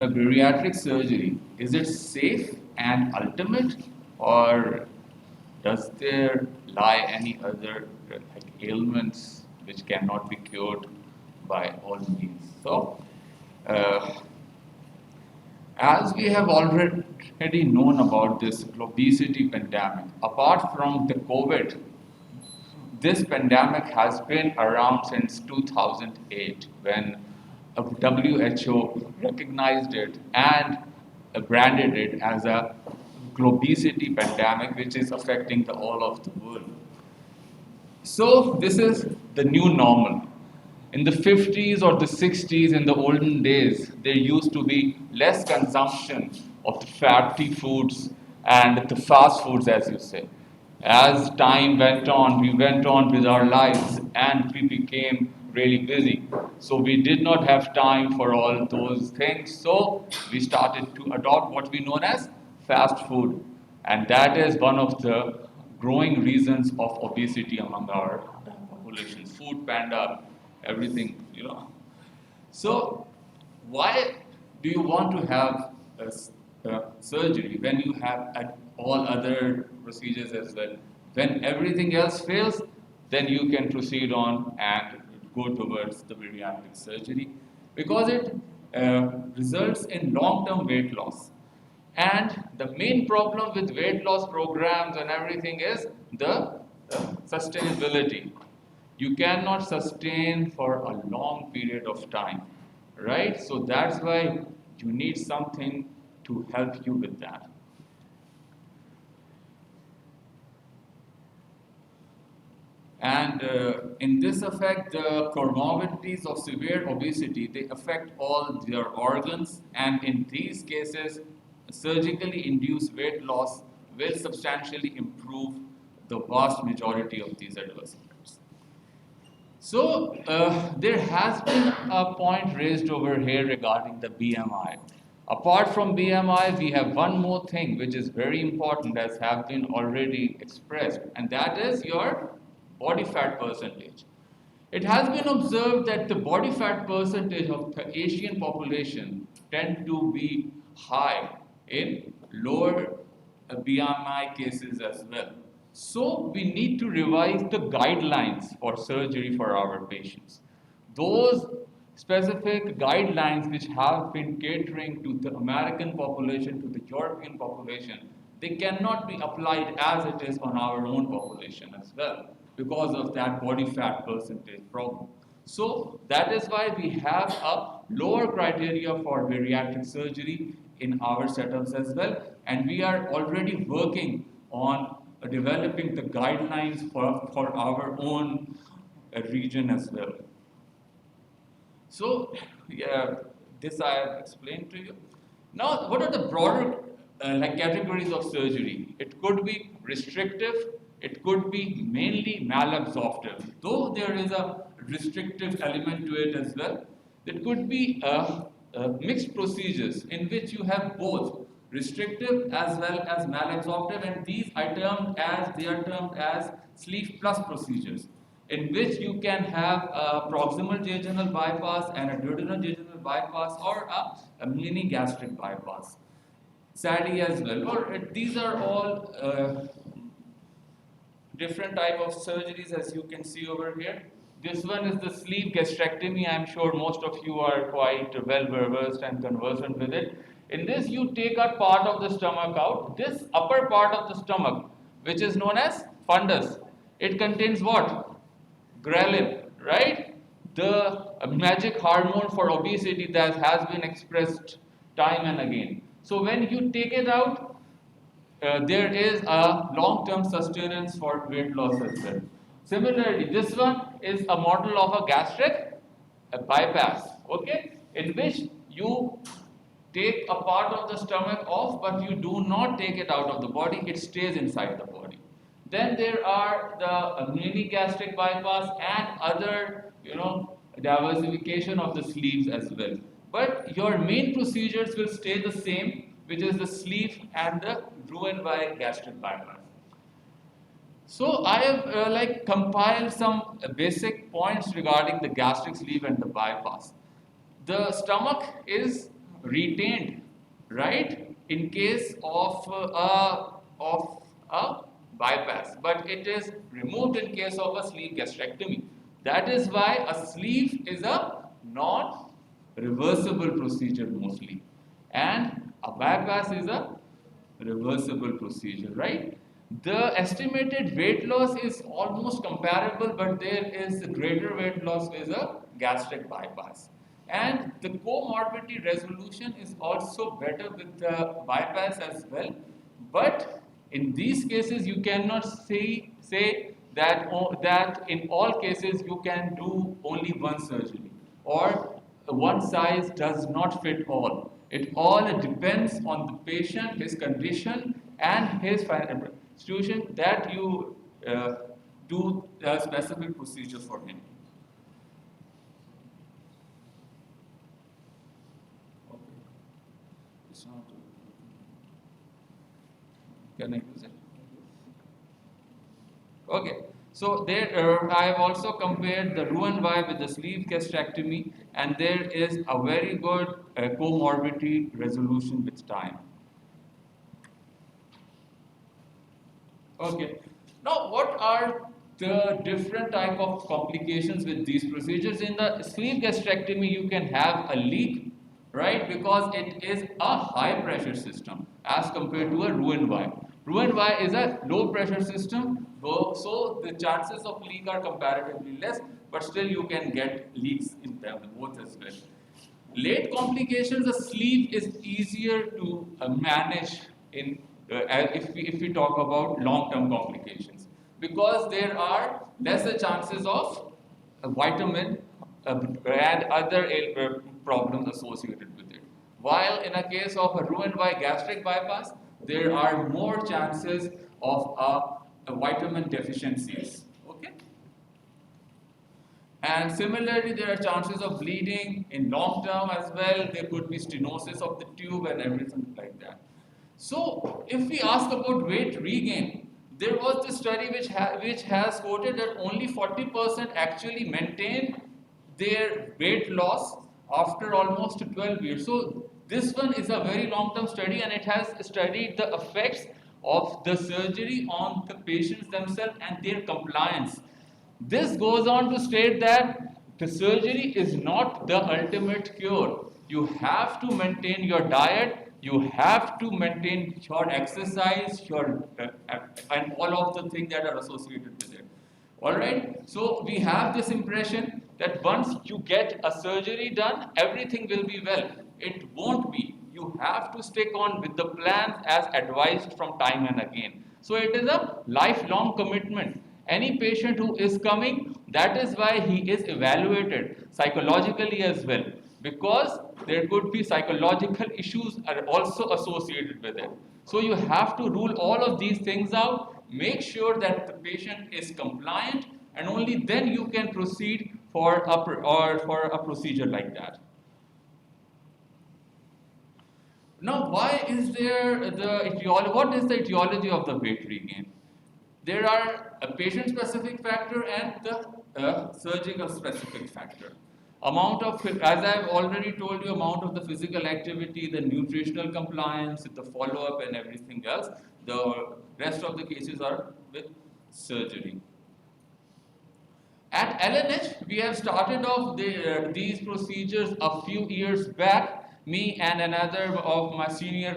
a bariatric surgery, is it safe and ultimate, or does there lie any other like ailments which cannot be cured by all means? So, uh, as we have already known about this obesity pandemic, apart from the COVID, this pandemic has been around since 2008 when WHO recognized it and branded it as a globesity pandemic, which is affecting the all of the world. So this is the new normal. In the 50s or the 60s, in the olden days, there used to be less consumption of the fatty foods and the fast foods, as you say. As time went on, we went on with our lives and we became really busy. So we did not have time for all those things. So we started to adopt what we know as fast food. And that is one of the growing reasons of obesity among our population. Food panda, everything, you know. So, why do you want to have a surgery when you have all other procedures as well? When everything else fails, then you can proceed on and go towards the bariatric surgery because it results in long-term weight loss. And the main problem with weight loss programs and everything is the sustainability. You cannot sustain for a long period of time, right? So that's why you need something to help you with that. And in this effect, the comorbidities of severe obesity, they affect all their organs, and in these cases, surgically induced weight loss will substantially improve the vast majority of these adverse effects. So, there has been a point raised over here regarding the BMI. Apart from BMI, we have one more thing which is very important as have been already expressed, and that is your body fat percentage. It has been observed that the body fat percentage of the Asian population tend to be high in lower BMI cases as well. So we need to revise the guidelines for surgery for our patients. Those specific guidelines which have been catering to the American population, to the European population, they cannot be applied as it is on our own population as well because of that body fat percentage problem. So that is why we have a lower criteria for bariatric surgery in our setups as well, and we are already working on developing the guidelines for our own region as well. So, yeah, this I have explained to you. Now, what are the broader like categories of surgery? It could be restrictive, it could be mainly malabsorptive, though there is a restrictive element to it as well. It could be mixed procedures in which you have both restrictive as well as malabsorptive, and these are termed as sleeve plus procedures in which you can have a proximal jejunal bypass and a duodenal jejunal bypass or a mini gastric bypass. SADI as well. Or these are all different type of surgeries as you can see over here. This one is the sleeve gastrectomy. I'm sure most of you are quite well versed and conversant with it. In this, you take a part of the stomach out. This upper part of the stomach, which is known as fundus, it contains what? Ghrelin, right? The magic hormone for obesity that has been expressed time and again. So when you take it out, there is a long-term sustenance for weight loss as well. Similarly, this one is a model of a gastric bypass, okay, in which you take a part of the stomach off, but you do not take it out of the body, it stays inside the body. Then there are the mini gastric bypass and other, diversification of the sleeves as well. But your main procedures will stay the same, which is the sleeve and the Roux-en-Y gastric bypass. So I have compiled some basic points regarding the gastric sleeve and the bypass. The stomach is retained, right, in case of a bypass, but it is removed in case of a sleeve gastrectomy. That is why a sleeve is a non-reversible procedure mostly, and a bypass is a reversible procedure, right? The estimated weight loss is almost comparable, but there is a greater weight loss with a gastric bypass. And the comorbidity resolution is also better with the bypass as well. But in these cases, you cannot say that, that in all cases you can do only one surgery, or one size does not fit all. It all depends on the patient, his condition, and his situation that you do a specific procedure for him. Okay. It's not. Can I use it? Okay, so there I have also compared the Roux-en-Y with the sleeve gastrectomy, and there is a very good comorbidity resolution with time. Okay, now what are the different type of complications with these procedures? In the sleeve gastrectomy, you can have a leak, right? Because it is a high pressure system as compared to a Roux-en-Y. Roux-en-Y is a low pressure system, so the chances of leak are comparatively less, but still you can get leaks in them both as well. Late complications, the sleeve is easier to manage in if we talk about long-term complications, because there are lesser chances of vitamin and other problems associated with it. While in a case of a Roux-en-Y gastric bypass, there are more chances of a vitamin deficiencies. Okay. And similarly, there are chances of bleeding in long term as well. There could be stenosis of the tube and everything like that. So, if we ask about weight regain, there was this study which has quoted that only 40% actually maintain their weight loss after almost 12 years. So, this one is a very long term study, and it has studied the effects of the surgery on the patients themselves and their compliance. This goes on to state that the surgery is not the ultimate cure. You have to maintain your diet, you have to maintain your exercise, and all of the things that are associated with it. Alright, so we have this impression that once you get a surgery done, everything will be well. It won't be. You have to stick on with the plans as advised from time and again. So it is a lifelong commitment. Any patient who is coming, that is why he is evaluated psychologically as well, because there could be psychological issues are also associated with it. So you have to rule all of these things out, make sure that the patient is compliant, and only then you can proceed for for a procedure like that. Now, why is there the etiology? What is the etiology of the weight regain? There are a patient-specific factor and the surgical-specific factor. Amount of, as I've already told you, amount of the physical activity, the nutritional compliance, the follow-up, and everything else. The rest of the cases are with surgery. At LNH, we have started off these procedures a few years back. Me and another of my senior